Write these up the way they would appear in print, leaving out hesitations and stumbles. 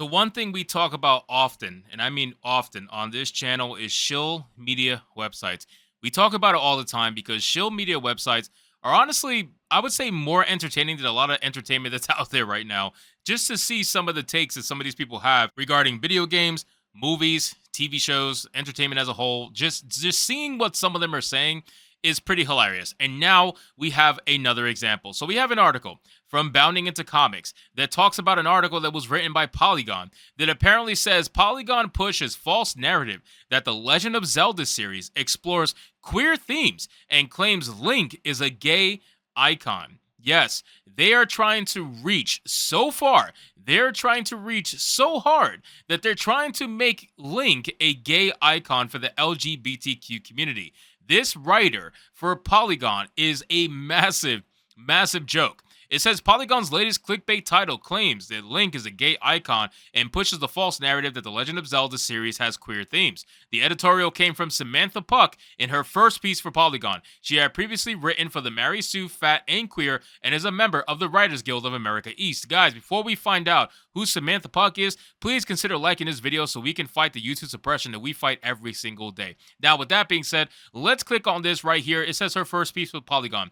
So one thing we talk about often, and I mean often on this channel, is shill media websites. We talk about it all the time because shill media websites are honestly, I would say, more entertaining than a lot of entertainment that's out there right now. Just to see some of the takes that some of these people have regarding video games, movies, TV shows, entertainment as a whole, just seeing what some of them are saying is pretty hilarious. And now we have another example. So we have an article from Bounding into Comics that talks about an article that was written by Polygon that apparently says Polygon pushes false narrative that the Legend of Zelda series explores queer themes and claims Link is a gay icon. Yes, they are trying to reach so far. They're trying to reach so hard that they're trying to make Link a gay icon for the LGBTQ community. This writer for Polygon is a massive, massive joke. It says Polygon's latest clickbait title claims that Link is a gay icon and pushes the false narrative that the Legend of Zelda series has queer themes. The editorial came from Samantha Puck in her first piece for Polygon. She had previously written for the Mary Sue, Fat, and Queer and is a member of the Writers Guild of America East. Guys, before we find out who Samantha Puck is, please consider liking this video so we can fight the YouTube suppression that we fight every single day. Now, with that being said, let's click on this right here. It says her first piece with Polygon.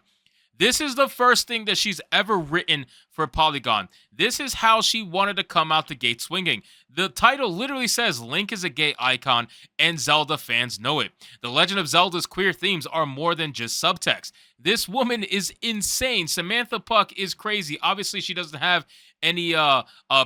This is the first thing that she's ever written for Polygon. This is how she wanted to come out the gate swinging. The title literally says Link is a gay icon and Zelda fans know it. The Legend of Zelda's queer themes are more than just subtext. This woman is insane. Samantha Puck is crazy. Obviously, she doesn't have any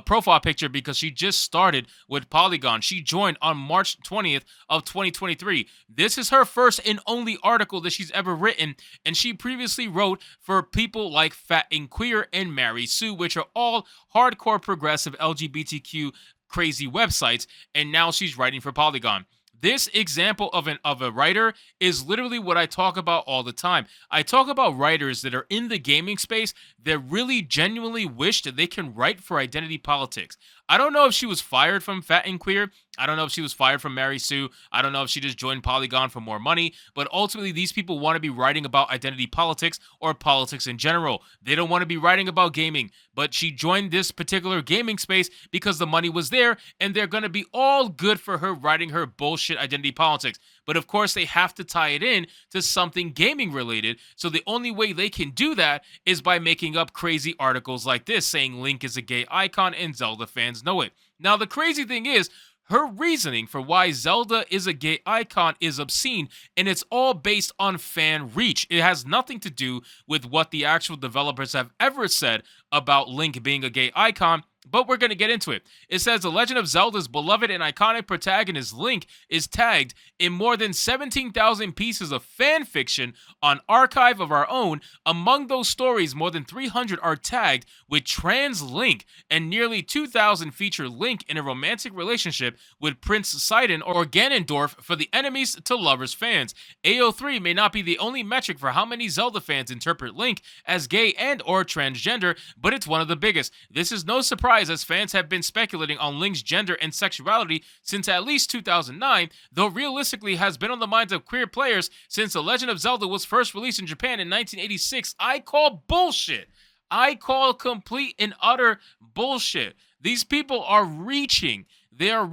profile picture because she just started with Polygon. She joined on March 20th of 2023. This is her first and only article that she's ever written, and she previously wrote for people like Fat and Queer and Mary Sue, which are all hardcore progressive LGBTQ crazy websites, and now she's writing for Polygon. This example of a writer is literally what I talk about all the time. I talk about writers that are in the gaming space that really genuinely wish that they can write for identity politics. I don't know if she was fired from Fat and Queer. I don't know if she was fired from Mary Sue. I don't know if she just joined Polygon for more money. But ultimately, these people want to be writing about identity politics or politics in general. They don't want to be writing about gaming. But she joined this particular gaming space because the money was there, and they're going to be all good for her writing her bullshit identity politics. But of course, they have to tie it in to something gaming related. So the only way they can do that is by making up crazy articles like this saying Link is a gay icon and Zelda fans know it. Now, the crazy thing is, her reasoning for why Zelda is a gay icon is obscene, and it's all based on fan reach. It has nothing to do with what the actual developers have ever said about Link being a gay icon. But we're going to get into it. It says The Legend of Zelda's beloved and iconic protagonist Link is tagged in more than 17,000 pieces of fan fiction on Archive of Our Own. Among those stories, more than 300 are tagged with trans Link, and nearly 2,000 feature Link in a romantic relationship with Prince Sidon or Ganondorf for the enemies to lovers fans. AO3 may not be the only metric for how many Zelda fans interpret Link as gay and or transgender, but it's one of the biggest. This is no surprise as fans have been speculating on Link's gender and sexuality since at least 2009, though realistically has been on the minds of queer players since The Legend of Zelda was first released in Japan in 1986. I call bullshit. I call complete and utter bullshit. These people are reaching. They're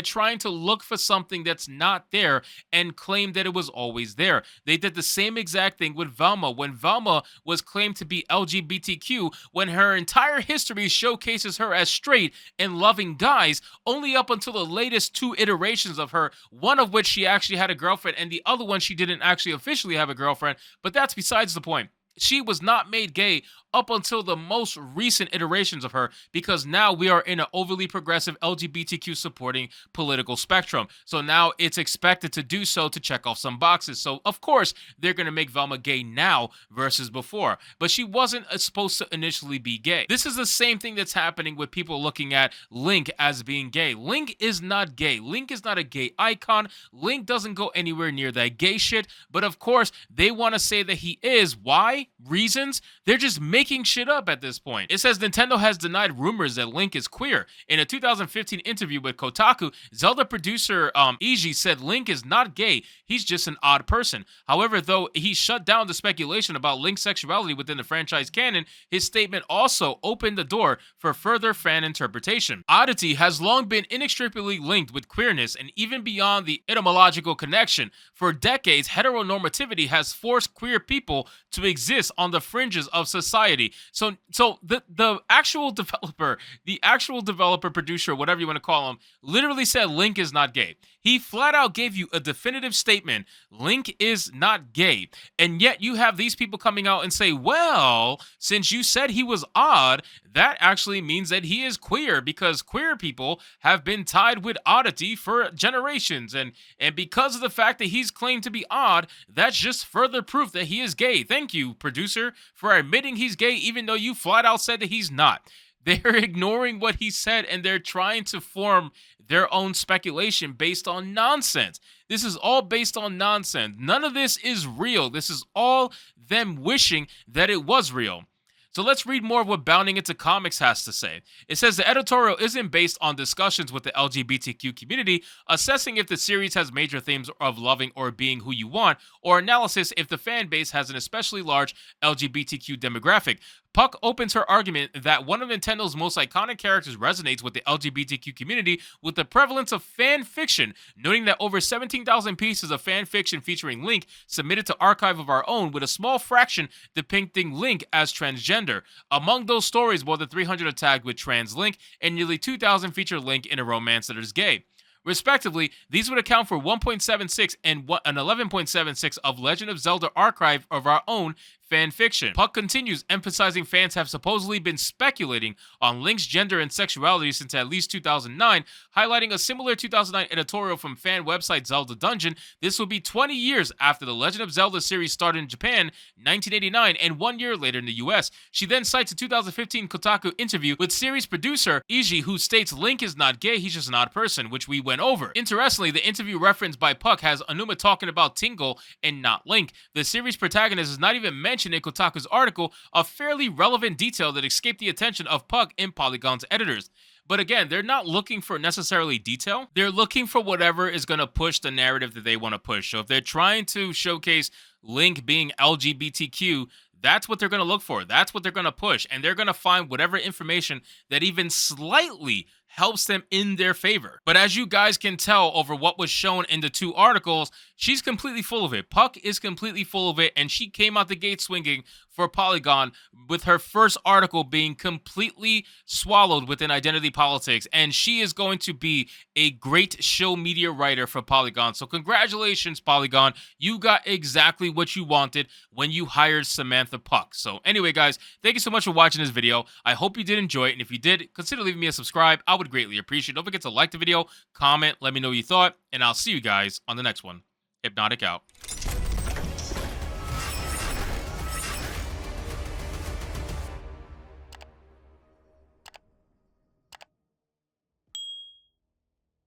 trying to look for something that's not there and claim that it was always there. They did the same exact thing with Velma when Velma was claimed to be LGBTQ when her entire history showcases her as straight and loving guys, only up until the latest two iterations of her, one of which she actually had a girlfriend and the other one she didn't actually officially have a girlfriend, but that's besides the point. She was not made gay up until the most recent iterations of her because now we are in an overly progressive LGBTQ supporting political spectrum. So now it's expected to do so to check off some boxes. So of course, they're going to make Velma gay now versus before. But she wasn't supposed to initially be gay. This is the same thing that's happening with people looking at Link as being gay. Link is not gay. Link is not a gay icon. Link doesn't go anywhere near that gay shit. But of course, they want to say that he is. Why? Reasons? They're just making making shit up at this point. It says Nintendo has denied rumors that Link is queer. In a 2015 interview with Kotaku, Zelda producer Eiji said Link is not gay, he's just an odd person. However, though he shut down the speculation about Link's sexuality within the franchise canon, his statement also opened the door for further fan interpretation. Oddity has long been inextricably linked with queerness, and even beyond the etymological connection. For decades, heteronormativity has forced queer people to exist on the fringes of society. So the actual developer, producer, whatever you want to call him, literally said Link is not gay. He flat out gave you a definitive statement: Link is not gay. And yet you have these people coming out and say, well, since you said he was odd, that actually means that he is queer, because queer people have been tied with oddity for generations. And because of the fact that he's claimed to be odd, that's just further proof that he is gay. Thank you, producer, for admitting he's gay, even though you flat out said that he's not. They're ignoring what he said, and they're trying to form their own speculation based on nonsense. This is all based on nonsense. None of this is real. This is all them wishing that it was real. So let's read more of what Bounding Into Comics has to say. It says the editorial isn't based on discussions with the LGBTQ community, assessing if the series has major themes of loving or being who you want, or analysis if the fan base has an especially large LGBTQ demographic. Puck opens her argument that one of Nintendo's most iconic characters resonates with the LGBTQ community with the prevalence of fan fiction, noting that over 17,000 pieces of fan fiction featuring Link submitted to Archive of Our Own, with a small fraction depicting Link as transgender. Among those stories, more than 300 are tagged with trans Link, and nearly 2,000 feature Link in a romance that is gay. Respectively, these would account for 1.76 and 11.76 of Legend of Zelda Archive of Our Own fan fiction. Puck continues, emphasizing fans have supposedly been speculating on Link's gender and sexuality since at least 2009, highlighting a similar 2009 editorial from fan website Zelda Dungeon. This will be 20 years after the Legend of Zelda series started in Japan, 1989, and 1 year later in the US. She then cites a 2015 Kotaku interview with series producer Eiji, who states Link is not gay, he's just an odd person, which we went over. Interestingly, the interview referenced by Puck has Anuma talking about Tingle and not Link. The series protagonist is not even mentioned in Kotaku's article, a fairly relevant detail that escaped the attention of Puck and Polygon's editors. But again, they're not looking for necessarily detail. They're looking for whatever is going to push the narrative that they want to push. So if they're trying to showcase Link being LGBTQ, that's what they're going to look for. That's what they're going to push. And they're going to find whatever information that even slightly helps them in their favor. But as you guys can tell over what was shown in the two articles, she's completely full of it. Puck is completely full of it, and she came out the gate swinging for Polygon, with her first article being completely swallowed within identity politics, and she is going to be a great show media writer for Polygon. So congratulations, Polygon. You got exactly what you wanted when you hired Samantha Puck. So anyway, guys, thank you so much for watching this video. I hope you did enjoy it, and if you did, consider leaving me a subscribe. I would greatly appreciate it. Don't forget to like the video, comment, let me know what you thought, and I'll see you guys on the next one. Hypnotic out.